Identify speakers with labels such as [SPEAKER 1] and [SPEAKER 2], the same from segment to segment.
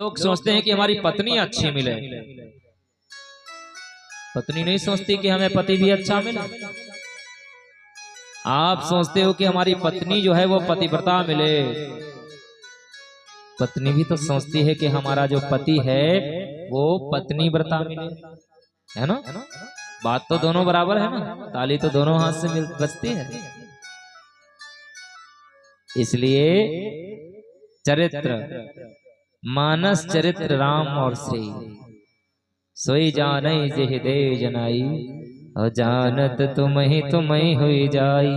[SPEAKER 1] लोग सोचते हैं कि हमारी पत्नी अच्छी मिले, पत्नी नहीं सोचती कि हमें पति भी अच्छा मिले। आप सोचते हो कि हमारी पत्नी जो है वो पतिव्रता मिले, पत्नी भी तो सोचती है कि हमारा जो पति है वो पत्नी व्रता मिले, है ना। बात तो दोनों बराबर है ना, ताली तो दोनों हाथ से बजती है। इसलिए चरित्र, मानस चरित्र राम और श्री, सोई जानै जेहि दे जनाई, और जानत तुम ही हुई जाई।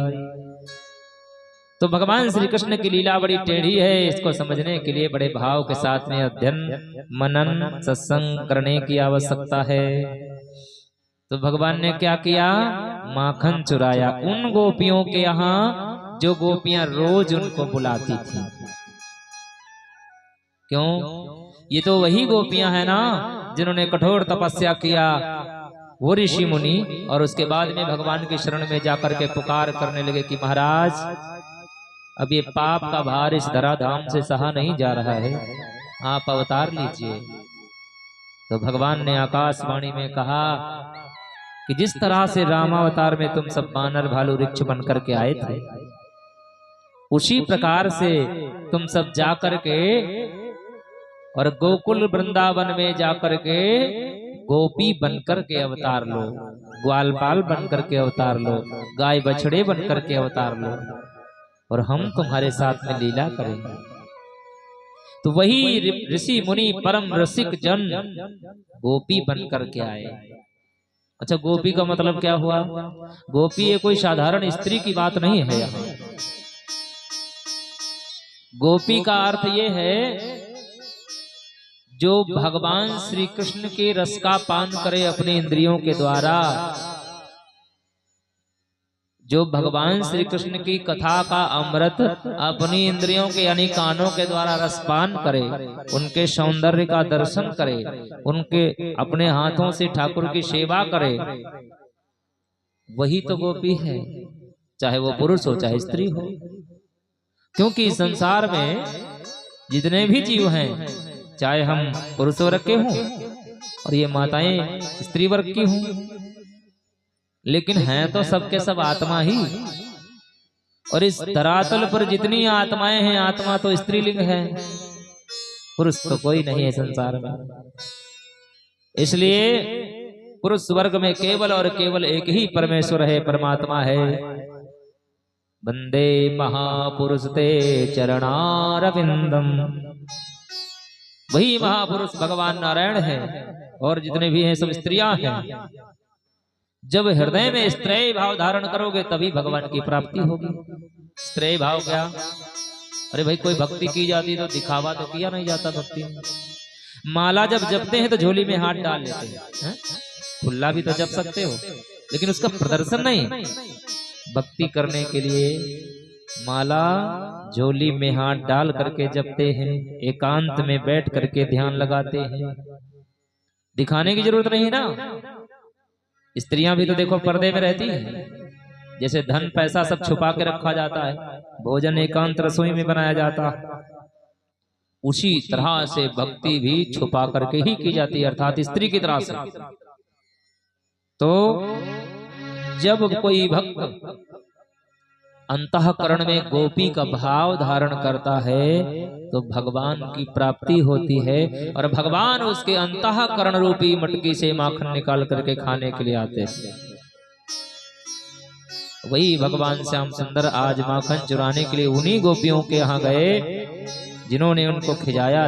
[SPEAKER 1] तो भगवान श्री कृष्ण की लीला बड़ी टेढ़ी है, इसको समझने के लिए बड़े भाव के साथ में अध्ययन मनन सत्संग करने की आवश्यकता है। तो भगवान ने क्या किया, माखन चुराया उन गोपियों के यहाँ जो गोपियां रोज उनको बुलाती थी। क्यों? ये तो वही गोपियां हैं ना जिन्होंने कठोर तपस्या किया, वो ऋषि मुनि, और उसके बाद में भगवान की शरण में जाकर के पुकार करने लगे कि महाराज अब ये पाप का भार इस धराधाम से सहा नहीं जा रहा है, आप अवतार लीजिए। तो भगवान ने आकाशवाणी में कहा कि जिस तरह से रामावतार में तुम सब बानर भालू वृक्ष बन करके आए थे, उसी प्रकार से तुम सब जाकर के और गोकुल वृंदावन में जाकर के गोपी बनकर के अवतार लो, ग्वालपाल बनकर के अवतार लो, गाय बछड़े बनकर के अवतार लो, और हम तुम्हारे साथ में लीला करेंगे। तो वही ऋषि मुनि परम रसिक जन गोपी बनकर के आए। अच्छा, गोपी का मतलब क्या हुआ? गोपी ये कोई साधारण स्त्री की बात नहीं है। यहाँ गोपी का अर्थ ये है जो भगवान श्री कृष्ण के रस का पान करे अपने इंद्रियों के द्वारा, जो भगवान श्री कृष्ण की कथा का अमृत अपनी इंद्रियों के यानी कानों के द्वारा रसपान करे, उनके सौंदर्य का दर्शन करे, उनके अपने हाथों से ठाकुर की सेवा करे, वही तो गोपी है, चाहे वो पुरुष हो चाहे स्त्री हो। क्योंकि संसार में जितने भी जीव हैं, चाहे हम पुरुष वर्ग के हों और ये माताएं स्त्री वर्ग की हों, लेकिन हैं तो सबके सब आत्मा ही। और इस धरातल पर जितनी आत्माएं हैं, आत्मा तो स्त्रीलिंग है, पुरुष तो कोई नहीं है संसार में। इसलिए पुरुष वर्ग में केवल और केवल एक ही परमेश्वर है, परमात्मा है। वंदे महापुरुष ते चरणारविंदम, वही महापुरुष भगवान नारायण है, और जितने भी हैं सब स्त्रियां हैं। जब हृदय में स्त्रेय भाव धारण करोगे तभी भगवान की प्राप्ति होगी। स्त्रेय भाव क्या? अरे भाई, कोई भक्ति की जाती तो दिखावा तो किया नहीं जाता भक्ति में। माला जब जपते हैं तो झोली में हाथ डाल लेते हैं, खुला भी तो जप सकते हो, लेकिन उसका प्रदर्शन नहीं। भक्ति करने के लिए माला झोली में हाथ डाल करके जपते हैं, एकांत में बैठ करके ध्यान लगाते हैं। दिखाने की जरूरत नहीं ना। स्त्रियां भी तो देखो पर्दे में रहती हैं, जैसे धन पैसा सब छुपा के रखा जाता है, भोजन एकांत रसोई में बनाया जाता है, उसी तरह से भक्ति भी छुपा करके ही की जाती है, अर्थात स्त्री की तरह से। तो जब कोई भक्त अंतःकरण में गोपी का भाव धारण करता है तो भगवान की प्राप्ति होती है, और भगवान उसके अंतःकरण रूपी मटकी से माखन निकाल करके खाने के लिए आते हैं। वही भगवान श्याम सुंदर आज माखन चुराने के लिए उन्हीं गोपियों के यहाँ गए जिन्होंने उनको खिजाया।